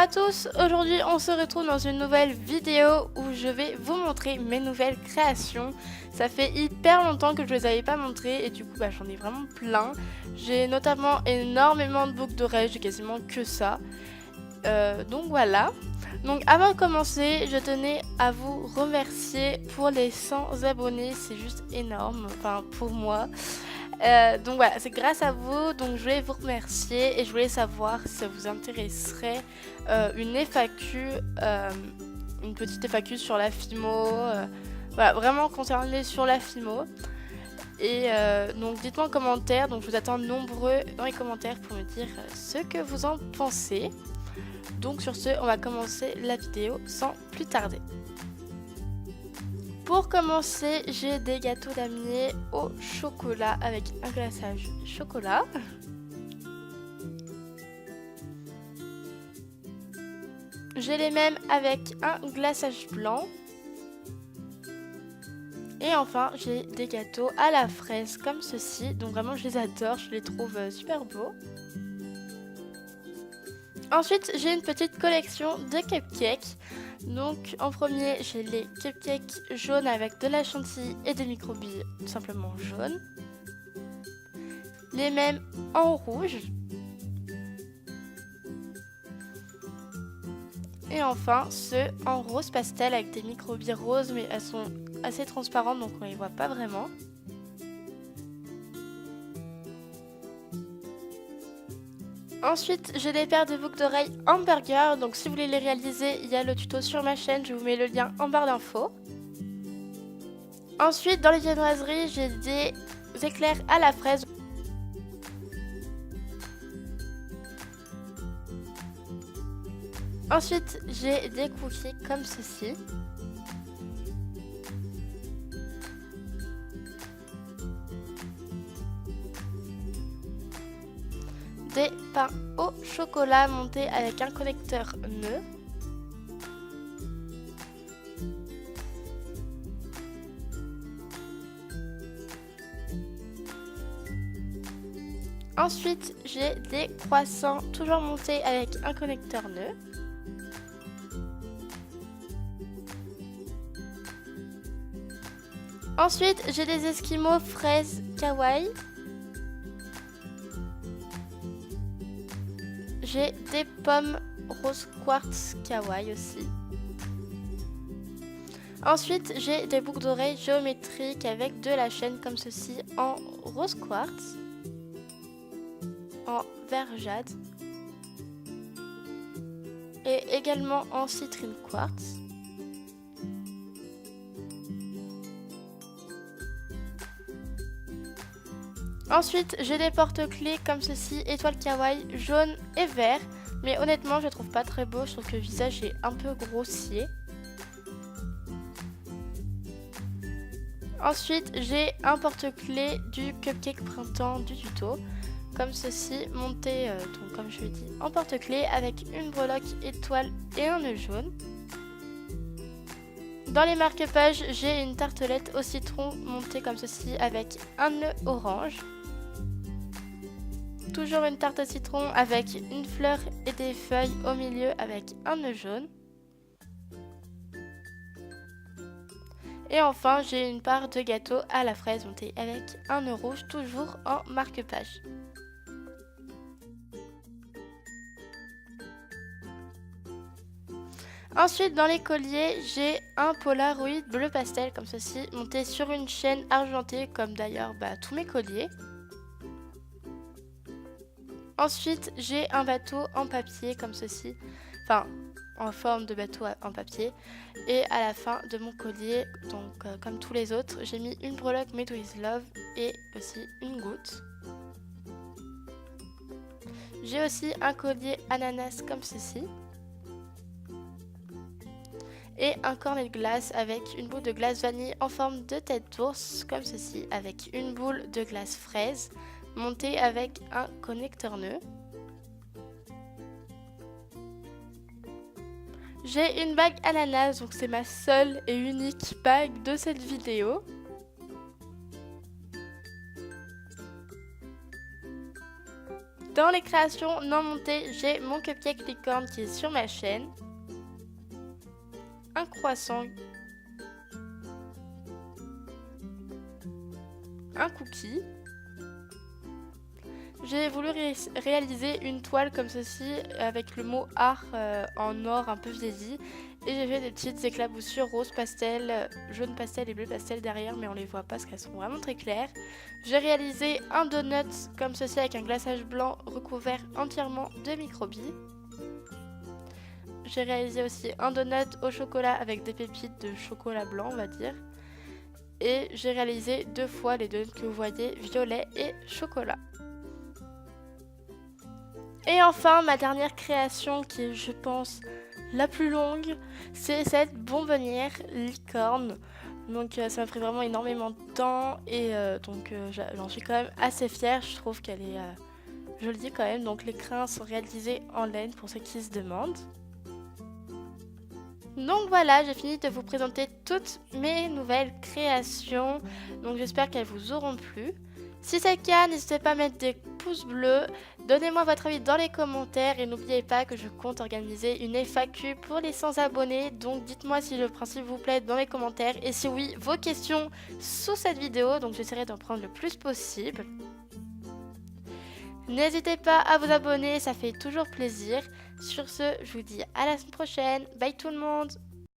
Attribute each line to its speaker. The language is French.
Speaker 1: à tous, aujourd'hui on se retrouve dans une nouvelle vidéo où je vais vous montrer mes nouvelles créations. Ça fait hyper longtemps que je les avais pas montrées et du coup j'en ai vraiment plein. J'ai notamment énormément de boucles d'oreilles, j'ai quasiment que ça. Donc voilà. Donc avant de commencer, je tenais à vous remercier pour les 100 abonnés, c'est juste énorme, enfin pour moi. Donc voilà, c'est grâce à vous, donc je voulais vous remercier et je voulais savoir si ça vous intéresserait une FAQ, une petite FAQ sur la FIMO, voilà, vraiment concernée sur la FIMO. Et donc dites-moi en commentaire, donc je vous attends nombreux dans les commentaires pour me dire ce que vous en pensez. Donc sur ce, on va commencer la vidéo sans plus tarder. Pour commencer, j'ai des gâteaux damier au chocolat avec un glaçage chocolat. J'ai les mêmes avec un glaçage blanc. Et enfin, j'ai des gâteaux à la fraise comme ceci. Donc vraiment, je les adore, je les trouve super beaux. Ensuite, j'ai une petite collection de cupcakes. Donc en premier, j'ai les cupcakes jaunes avec de la chantilly et des microbilles tout simplement jaunes. Les mêmes en rouge. Et enfin, ceux en rose pastel avec des microbilles roses, mais elles sont assez transparentes donc on les voit pas vraiment. Ensuite, j'ai des paires de boucles d'oreilles hamburger, donc si vous voulez les réaliser, il y a le tuto sur ma chaîne, je vous mets le lien en barre d'infos. Ensuite, dans les viennoiseries, j'ai des éclairs à la fraise. Ensuite, j'ai des cookies comme ceci. Des pains au chocolat montés avec un connecteur nœud. Ensuite, j'ai des croissants toujours montés avec un connecteur nœud. Ensuite, j'ai des esquimaux fraises kawaii. J'ai des pommes rose quartz kawaii aussi. Ensuite, j'ai des boucles d'oreilles géométriques avec de la chaîne comme ceci en rose quartz, en vert jade et également en citrine quartz. Ensuite, j'ai des porte-clés comme ceci, étoile kawaii, jaune et vert. Mais honnêtement, je trouve pas très beau, je trouve que le visage est un peu grossier. Ensuite, j'ai un porte-clés du cupcake printemps du tuto. Comme ceci, monté, donc comme je le dis, en porte-clés avec une breloque étoile et un nœud jaune. Dans les marque-pages, j'ai une tartelette au citron montée comme ceci avec un nœud orange. Toujours une tarte au citron avec une fleur et des feuilles au milieu avec un nœud jaune. Et enfin, j'ai une part de gâteau à la fraise montée avec un nœud rouge, toujours en marque-page. Ensuite, dans les colliers, j'ai un Polaroid bleu pastel comme ceci, monté sur une chaîne argentée, comme d'ailleurs tous mes colliers. Ensuite, j'ai un bateau en papier comme ceci, enfin en forme de bateau en papier. Et à la fin de mon collier, donc comme tous les autres, j'ai mis une breloque Made with Love et aussi une goutte. J'ai aussi un collier ananas comme ceci. Et un cornet de glace avec une boule de glace vanille en forme de tête d'ours comme ceci, avec une boule de glace fraise montée avec un connecteur nœud. J'ai une bague ananas, donc c'est ma seule et unique bague de cette vidéo. Dans les créations non montées, j'ai mon cupcake licorne qui est sur ma chaîne, un croissant, un cookie. J'ai voulu réaliser une toile comme ceci avec le mot art en or un peu vieilli et j'ai fait des petites éclaboussures rose pastel, jaune pastel et bleu pastel derrière mais on les voit pas parce qu'elles sont vraiment très claires. J'ai réalisé un donut comme ceci avec un glaçage blanc recouvert entièrement de microbilles. J'ai réalisé aussi un donut au chocolat avec des pépites de chocolat blanc on va dire. Et j'ai réalisé 2 fois les donuts que vous voyez, violet et chocolat. Et enfin, ma dernière création qui est, je pense, la plus longue, c'est cette bonbonnière licorne. Donc ça m'a pris vraiment énormément de temps et j'en suis quand même assez fière. Je trouve qu'elle est jolie quand même. Donc les crins sont réalisés en laine pour ceux qui se demandent. Donc voilà, j'ai fini de vous présenter toutes mes nouvelles créations. Donc j'espère qu'elles vous auront plu. Si c'est le cas, n'hésitez pas à mettre des pouces bleus, donnez-moi votre avis dans les commentaires et n'oubliez pas que je compte organiser une FAQ pour les 100 abonnés, donc dites-moi si le principe vous plaît dans les commentaires et si oui, vos questions sous cette vidéo, donc j'essaierai d'en prendre le plus possible. N'hésitez pas à vous abonner, ça fait toujours plaisir. Sur ce, je vous dis à la semaine prochaine, bye tout le monde!